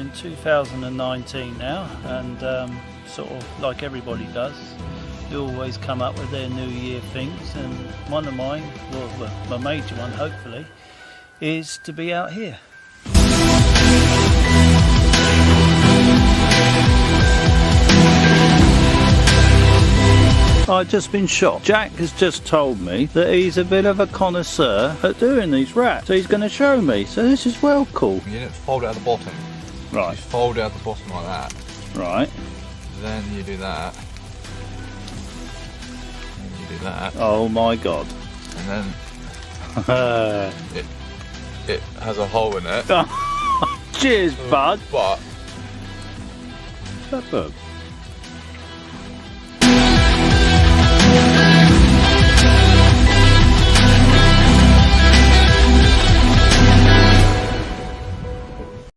in 2019 now, and sort of like everybody does, you always come up with their New Year things, and one of mine, well, my major one hopefully, is to be out here. I've just been shocked. Jack has just told me that he's a bit of a connoisseur at doing these wraps, so he's going to show me. So this is well cool. You don't fold it at the bottom. Right. You fold it at the bottom like that. Right. Then you do that. And you do that. Oh my god. And then it has a hole in it. Cheers, bud. But Shut up.